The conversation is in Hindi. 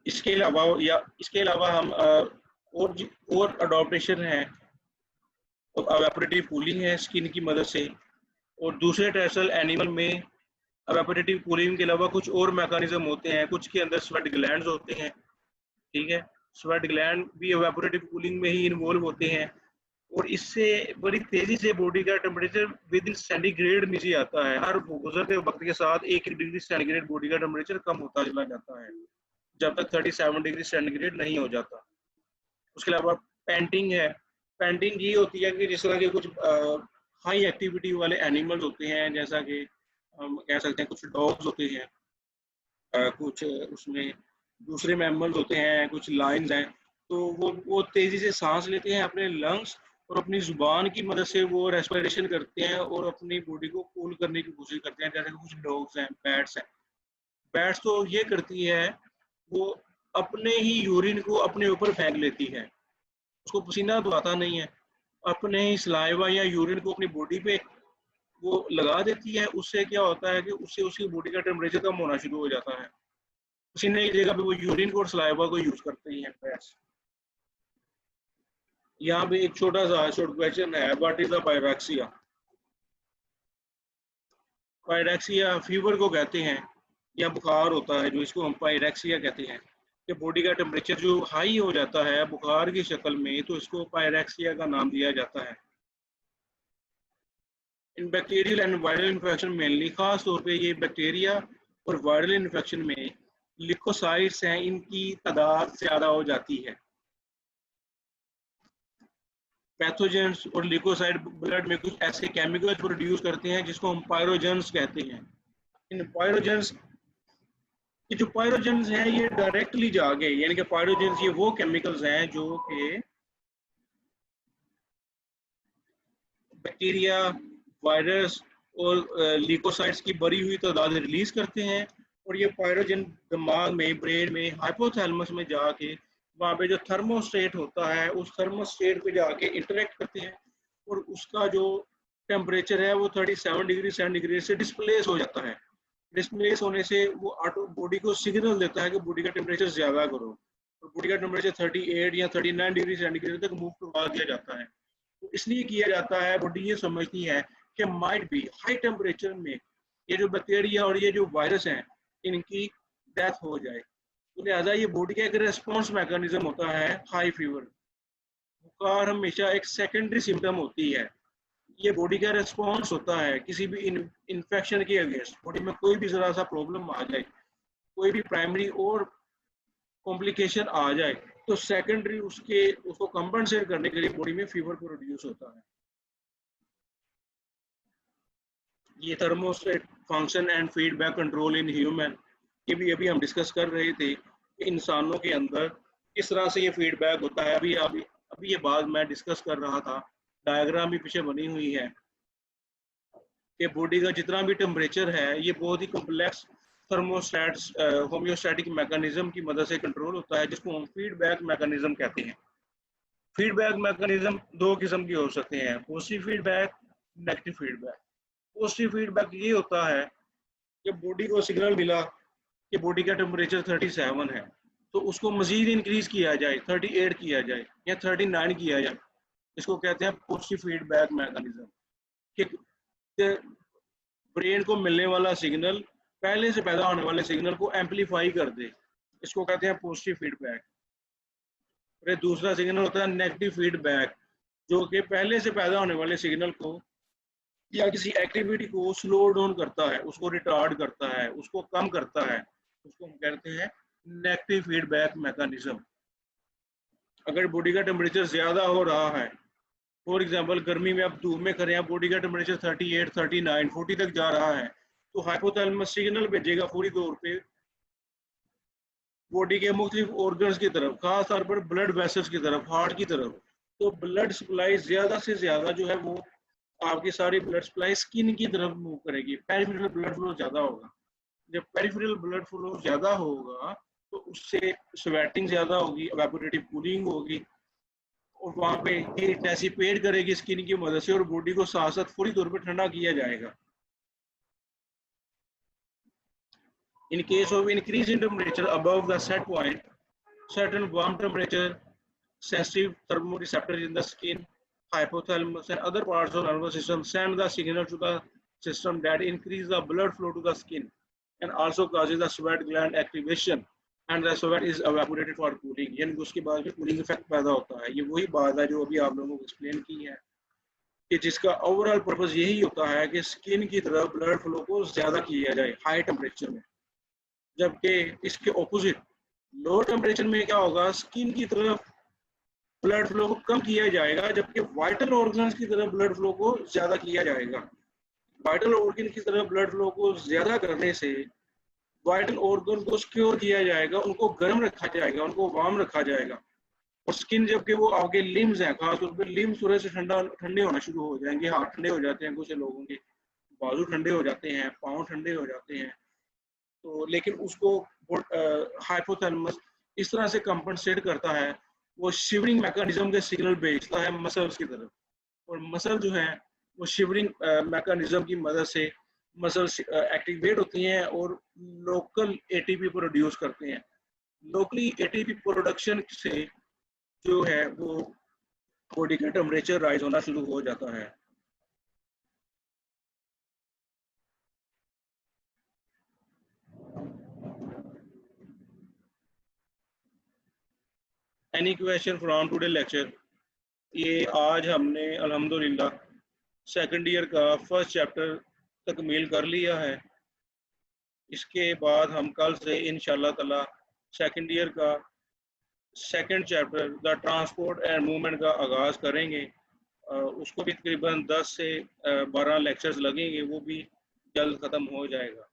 इसके अलावा हम और अडॉप्टेशन है, तो एवापोरेटिव कूलिंग है स्किन की मदद से। और दूसरे टेरेस्ट्रियल एनिमल में एवापोरेटिव कूलिंग के अलावा कुछ और मैकेनिज्म होते हैं, कुछ के अंदर स्वेट ग्लैंड्स होते हैं, ठीक है। स्वेट ग्लैंड भी एवापोरेटिव कूलिंग में ही इन्वॉल्व होते हैं, और इससे बड़ी तेजी से बॉडी का टेम्परेचर विद इन सेंटीग्रेड नीचे आता है। हर गुजरते वक्त के साथ 1 डिग्री सेंटीग्रेड बॉडी का टेम्परेचर कम होता चला जाता है, जब तक 37 डिग्री सेंटीग्रेड नहीं हो जाता। उसके अलावा पेंटिंग है। पेंटिंग ये होती है कि जिस तरह के कुछ हाई एक्टिविटी वाले एनिमल्स होते हैं, जैसा कि हम कह सकते हैं कुछ डॉग्स होते हैं, कुछ उसमें दूसरे मैमल्स होते हैं, कुछ लायंस हैं, तो वो तेज़ी से सांस लेते हैं अपने लंग्स और अपनी ज़ुबान की मदद से वो रेस्पिरेशन करते हैं और अपनी बॉडी को कूल करने की कोशिश करते हैं, जैसे कि कुछ डॉग्स हैं, बैट्स हैं। बैट्स तो ये करती है, वो अपने ही यूरिन को अपने ऊपर फेंक लेती है, उसको पसीना तो आता नहीं है, अपने ही सलाइवा या यूरिन को अपनी बॉडी पे वो लगा देती है। उससे क्या होता है कि उससे उसकी बॉडी का टेम्परेचर कम होना शुरू हो जाता है। पसीने की जगह पे वो यूरिन को और सलाइवा को यूज करते हैं बैट्स। यहाँ पे एक छोटा सा शॉर्ट क्वेश्चन है, what is the pyrexia? Pyrexia fever को कहते हैं, या बुखार होता है जो इसको हम पायरेक्सिया कहते हैं, कि बॉडी का टेम्परेचर जो हाई हो जाता है बुखार की शक्ल में, तो इसको पायरेक्सिया का नाम दिया जाता है। इन bacterial and viral infection mainly, खास तौर पे ये बैक्टीरिया और वायरल इन्फेक्शन में लिकोसाइट्स हैं, इनकी तादाद ज़्यादा हो जाती है। पैथोजेंस और लिकोसाइड ब्लड में कुछ ऐसे केमिकल्स प्रोड्यूस करते हैं जिसको हम पायरोजेंस कहते हैं। इन पायरोजेंस, ये जो पायरोजेंस हैं ये डायरेक्टली जाके, यानी कि पायरोजेंस ये वो केमिकल्स हैं जो कि बैक्टीरिया, वायरस और लिकोसाइट्स की बढ़ी हुई तादाद रिलीज करते हैं, और ये पायरोजन दिमाग में, ब्रेन में, हाइपोथैलेमस में जाके वहाँ पे जो थर्मोस्टेट होता है उस थर्मोस्टेट पे जाके इंटरेक्ट करते हैं, और उसका जो टेम्परेचर है वो 37 डिग्री सेंटीग्रेड से डिस्प्लेस हो जाता है। डिस्प्लेस होने से वो ऑटो बॉडी को सिग्नल देता है कि बॉडी का टेम्परेचर ज़्यादा करो, और बॉडी का टेम्परेचर 38 या 39 डिग्री सेंटीग्रेड तक मूव करवा दिया जाता है। तो इसलिए किया जाता है, बॉडी ये समझती है कि माइट बी हाई टेम्परेचर में ये जो बैक्टीरिया और ये जो वायरस हैं इनकी डेथ हो जाए। तो लिहाजा ये बॉडी का एक रेस्पॉन्स मैकेनिज्म होता है हाई फीवर। बुखार हमेशा एक सेकेंडरी सिम्टम होती है, ये बॉडी का रेस्पॉन्स होता है किसी भी इन्फेक्शन के अगेंस्ट। बॉडी में कोई भी जरा सा प्रॉब्लम आ जाए, कोई भी प्राइमरी और कॉम्प्लिकेशन आ जाए, तो सेकेंडरी उसको कंपनसेट करने के लिए बॉडी में फीवर प्रोड्यूस होता है। ये thermostat function and feedback control in human, ये भी अभी हम डिस्कस कर रहे थे कि इंसानों के अंदर किस तरह से ये फीडबैक होता है। अभी ये बात मैं डिस्कस कर रहा था, डायग्राम भी पीछे बनी हुई है कि बॉडी का जितना भी टेम्परेचर है ये बहुत ही कॉम्प्लेक्स थर्मोस्टैट्स होम्योस्टैटिक मैकेनिज्म की मदद से कंट्रोल होता है, जिसको हम फीडबैक मैकेनिज्म कहते हैं। फीडबैक मैकेनिज्म दो किस्म के हो सकते हैं, positive feedback, negative feedback. Positive feedback ये होता है कि बॉडी को सिग्नल मिला कि बॉडी का टेम्परेचर 37 है, तो उसको मजीद इंक्रीज किया जाए, 38 किया जाए या 39 किया जाए, इसको कहते हैं पॉजिटिव फीडबैक मैकेनिज्म। कि ब्रेन को मिलने वाला सिग्नल पहले से पैदा होने वाले सिग्नल को एम्पलीफाई कर दे, इसको कहते हैं पॉजिटिव फीडबैक। फिर दूसरा सिग्नल होता है नेगेटिव फीडबैक, जो कि पहले से पैदा होने वाले सिग्नल को या किसी एक्टिविटी को स्लो डाउन करता है, उसको रिटार्ड करता है, उसको कम करता है, उसको हम कहते हैं नेगेटिव फीडबैक मैकेनिज्म। अगर बॉडी का टेम्परेचर ज़्यादा हो रहा है, फॉर एग्जांपल गर्मी में आप धूप में खड़े हैं, बॉडी का टेम्परेचर 38, 39, 40 तक जा रहा है, तो हाइपोथैलेमस सिग्नल भेजेगा पूरी तौर पे बॉडी के मुख्तलिफ ऑर्गन्स की तरफ, खास तौर पर ब्लड वेसल्स की तरफ, हार्ट की तरफ। तो ब्लड सप्लाई ज़्यादा से ज़्यादा जो है वो आपकी सारी ब्लड सप्लाई स्किन की तरफ मूव करेगी, पेरिफेरल ब्लड फ्लो ज़्यादा होगा। जब पेरिफेरल ब्लड फ्लो ज़्यादा होगा तो उससे स्वेटिंग ज़्यादा होगी, इवेपोरेटिव कूलिंग होगी, और वहाँ पे हीट डिसिपेट करेगी स्किन की मदद से, और बॉडी को साथ साथ पूरी तौर पर ठंडा किया जाएगा। In case of increase in temperature above the set point, certain warm temperature sensitive thermoreceptors in the skin, hypothalamus and other parts of the nervous system send the signal to the system that increase the blood flow to the skin and also causes the sweat gland activation and the sweat is evaporated for cooling. यानी उसके बाद में कूलिंग इफेक्ट पैदा होता है। ये वही बात है जो अभी आप लोगों को एक्सप्लेन की है कि जिसका ओवरऑल पर्पस यही होता है कि स्किन की तरफ ब्लड फ्लो को ज्यादा किया जाए हाई टेम्परेचर में, जबकि इसके ऑपोजिट लो टेम्परेचर में क्या होगा, स्किन की तरफ ब्लड फ्लो को कम किया जाएगा जबकि वाइटल ऑर्गन्स की तरफ ब्लड फ्लो को ज्यादा किया जाएगा। वाइटल ऑर्गन की तरफ ब्लड फ्लो को ज्यादा करने से वाइटल ऑर्गन को सिक्योर किया जाएगा, उनको गर्म रखा जाएगा, उनको वार्म रखा जाएगा। और स्किन जबकि वो आगे लिम्स हैं, खासतौर पर लिम्स थोड़े से ठंडे होना शुरू हो जाएंगे, हाथ ठंडे हो जाते हैं, कुछ लोगों के बाजू ठंडे हो जाते हैं, पाँव ठंडे हो जाते हैं, तो लेकिन उसको हाइपोथैलेमस इस तरह से कंपनसेट करता है, वो शिवरिंग मैकेनिज्म के सिग्नल भेजता है मसल्स की तरफ, और मसल जो है वो शिवरिंग मैकेनिज्म की मदद से मसल्स एक्टिवेट होती हैं और लोकल एटीपी प्रोड्यूस करते हैं। लोकली एटीपी प्रोडक्शन से जो है वो बॉडी का टेम्परेचर राइज होना शुरू हो जाता है। Any question from today lecture? ये आज हमने अल्हम्दुलिल्लाह सेकंड ईयर का फर्स्ट चैप्टर तकमील कर लिया है। इसके बाद हम कल से इंशाल्लाह ताला सेकंड ईयर का second chapter the transport and movement का आगाज़ करेंगे। उसको भी तकरीबन 10 से 12 लेक्चर्स लगेंगे, वो भी जल्द ख़त्म हो जाएगा।